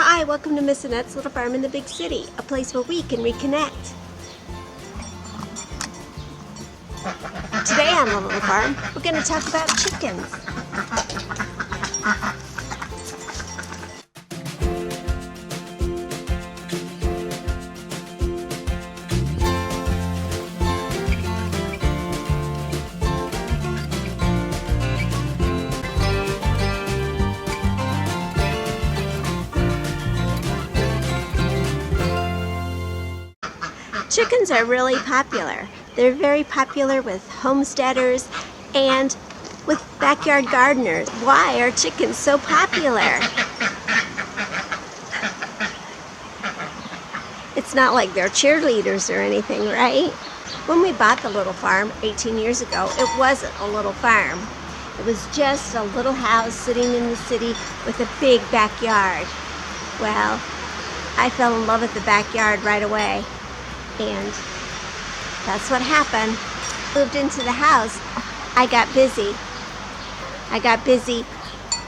Hi, welcome to Miss Annette's Little Farm in the Big City, a place where we can reconnect. Today on the Little Farm, we're going to talk about chickens. Chickens are really popular. They're very popular with homesteaders and with backyard gardeners. Why are chickens so popular? It's not like they're cheerleaders or anything, right? When we bought the little farm 18 years ago, it wasn't a little farm. It was just a little house sitting in the city with a big backyard. Well, I fell in love with the backyard right away. And that's what happened. Moved into the house, I got busy. I got busy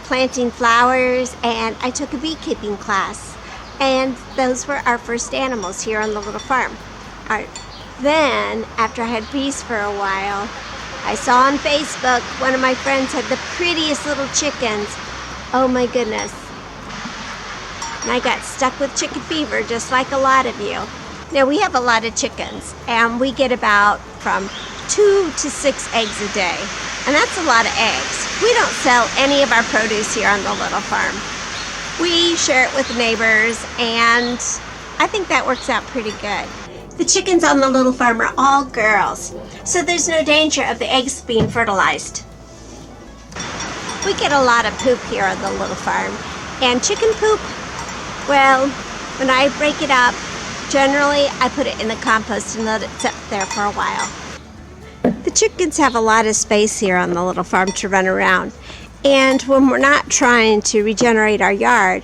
planting flowers, and I took a beekeeping class. And those were our first animals here on the little farm. Then, after I had bees for a while, I saw on Facebook one of my friends had the prettiest little chickens. Oh my goodness. And I got stuck with chicken fever, just like a lot of you. Now, we have a lot of chickens, and we get about from 2 to 6 eggs a day, and that's a lot of eggs. We don't sell any of our produce here on the little farm. We share it with neighbors, and I think that works out pretty good. The chickens on the little farm are all girls, so there's no danger of the eggs being fertilized. We get a lot of poop here on the little farm, and chicken poop, well, when I break it up, generally, I put it in the compost and let it sit there for a while. The chickens have a lot of space here on the little farm to run around. And when we're not trying to regenerate our yard,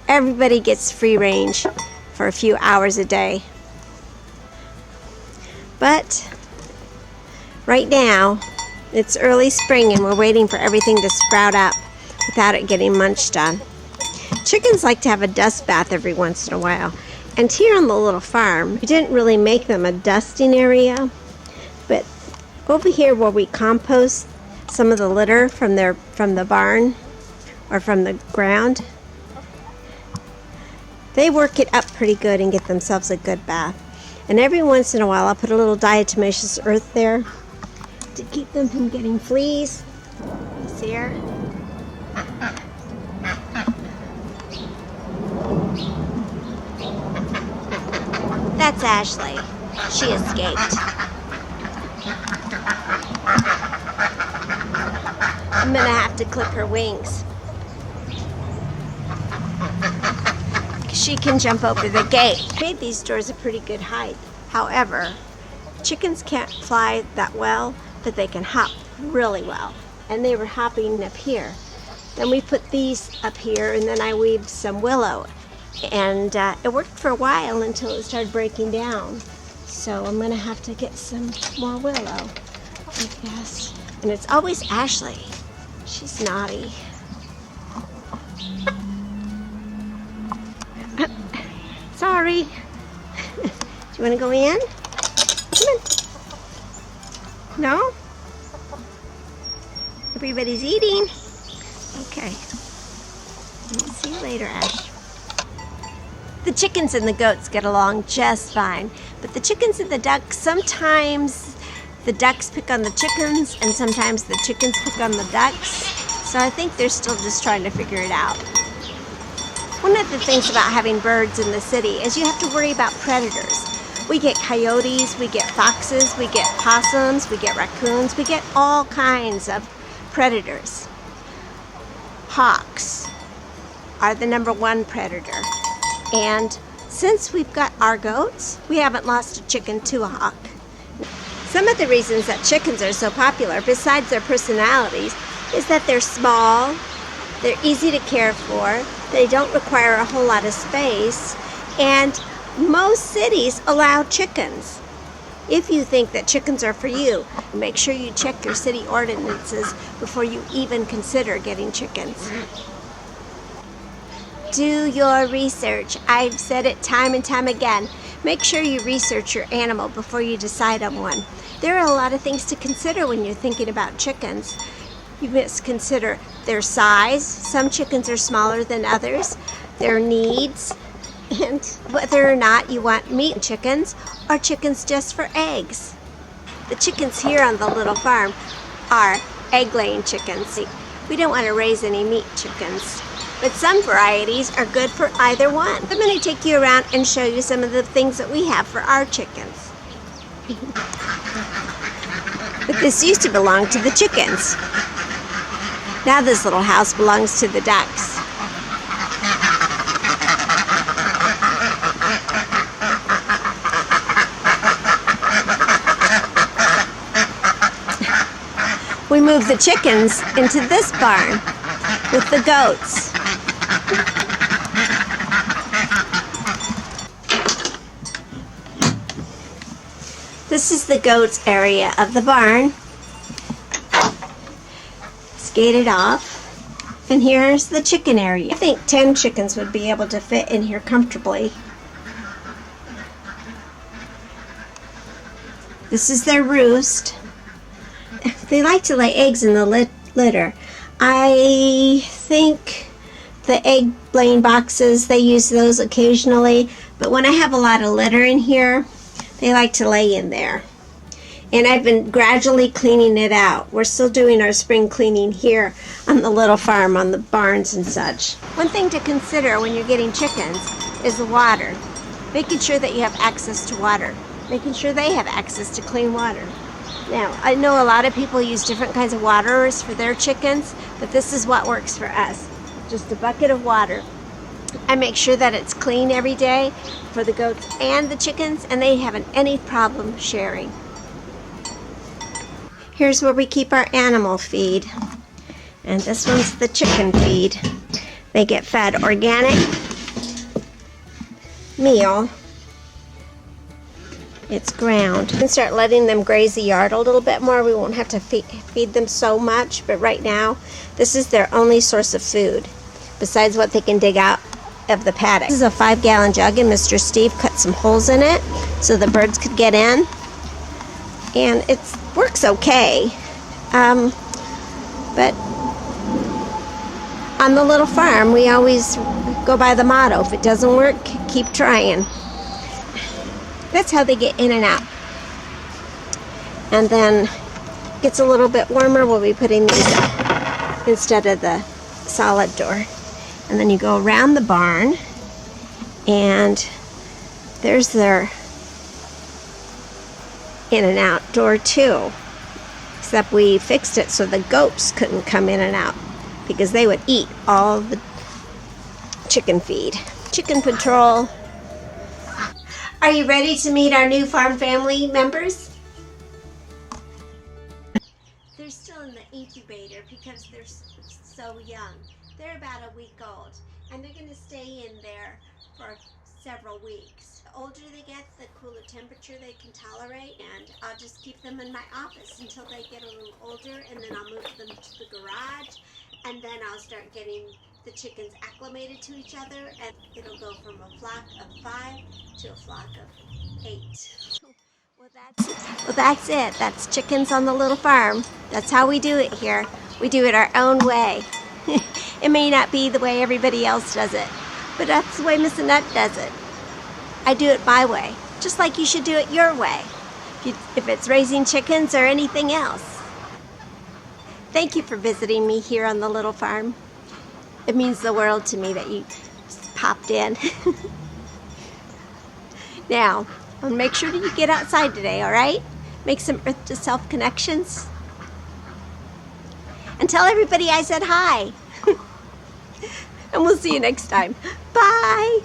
everybody gets free range for a few hours a day. But right now, it's early spring and we're waiting for everything to sprout up without it getting munched on. Chickens like to have a dust bath every once in a while. And here on the little farm, we didn't really make them a dusting area, but over here where we compost some of the litter from the barn or from the ground, they work it up pretty good and get themselves a good bath. And every once in a while, I'll put a little diatomaceous earth there to keep them from getting fleas. See here? That's Ashley. She escaped. I'm gonna have to clip her wings. She can jump over the gate. I made these doors a pretty good height. However, chickens can't fly that well, but they can hop really well. And they were hopping up here. Then we put these up here, and then I weaved some willow. And it worked for a while until it started breaking down. So I'm going to have to get some more willow, I guess. And it's always Ashley. She's naughty. Sorry. Do you want to go in? Come on. No? Everybody's eating. Okay. See you later, Ash. The chickens and the goats get along just fine, but the chickens and the ducks, sometimes the ducks pick on the chickens and sometimes the chickens pick on the ducks, so I think they're still just trying to figure it out. One of the things about having birds in the city is you have to worry about predators. We get coyotes, we get foxes, we get possums, we get raccoons, we get all kinds of predators. Hawks are the #1 predator. And since we've got our goats, we haven't lost a chicken to a hawk. Some of the reasons that chickens are so popular, besides their personalities, is that they're small, they're easy to care for, they don't require a whole lot of space, and most cities allow chickens. If you think that chickens are for you, make sure you check your city ordinances before you even consider getting chickens. Do your research. I've said it time and time again. Make sure you research your animal before you decide on one. There are a lot of things to consider when you're thinking about chickens. You must consider their size. Some chickens are smaller than others. Their needs, and whether or not you want meat chickens or chickens just for eggs. The chickens here on the little farm are egg-laying chickens. We don't want to raise any meat chickens, but some varieties are good for either one. I'm going to take you around and show you some of the things that we have for our chickens. But this used to belong to the chickens. Now this little house belongs to the ducks. We moved the chickens into this barn with the goats. This is the goats area of the barn. It's gated off. And here's the chicken area. I think 10 chickens would be able to fit in here comfortably. This is their roost. They like to lay eggs in the litter. I think the egg laying boxes, they use those occasionally, but when I have a lot of litter in here, they like to lay in there. And I've been gradually cleaning it out. We're still doing our spring cleaning here on the little farm, on the barns and such. One thing to consider when you're getting chickens is the water. Making sure that you have access to water. Making sure they have access to clean water. Now, I know a lot of people use different kinds of waterers for their chickens, but this is what works for us. Just a bucket of water. I make sure that it's clean every day for the goats and the chickens, and they haven't any problem sharing. Here's where we keep our animal feed. And this one's the chicken feed. They get fed organic meal. It's ground. We can start letting them graze the yard a little bit more. We won't have to feed them so much, but right now, this is their only source of food, besides what they can dig out of the paddock. This is a 5-gallon jug, and Mr. Steve cut some holes in it so the birds could get in. And it works okay. But on the little farm, we always go by the motto, if it doesn't work, keep trying. That's how they get in and out. And then it gets a little bit warmer, we'll be putting these up instead of the solid door. And then you go around the barn, and there's their in and out door too. Except we fixed it so the goats couldn't come in and out because they would eat all the chicken feed. Chicken patrol. Are you ready to meet our new farm family members? They're still in the incubator because they're so young. They're about a week old, and they're going to stay in there for several weeks. The older they get, the cooler temperature they can tolerate, and I'll just keep them in my office until they get a little older, and then I'll move them to the garage, and then I'll start getting the chickens acclimated to each other, and it'll go from a flock of 5 to a flock of 8. Well, that's it. That's chickens on the little farm. That's how we do it here. We do it our own way. It may not be the way everybody else does it, but that's the way Miss Annette does it. I do it my way, just like you should do it your way, if it's raising chickens or anything else. Thank you for visiting me here on the little farm. It means the world to me that you popped in. Now, make sure that you get outside today, all right? Make some earth to self connections. And tell everybody I said hi. And we'll see you next time. Bye.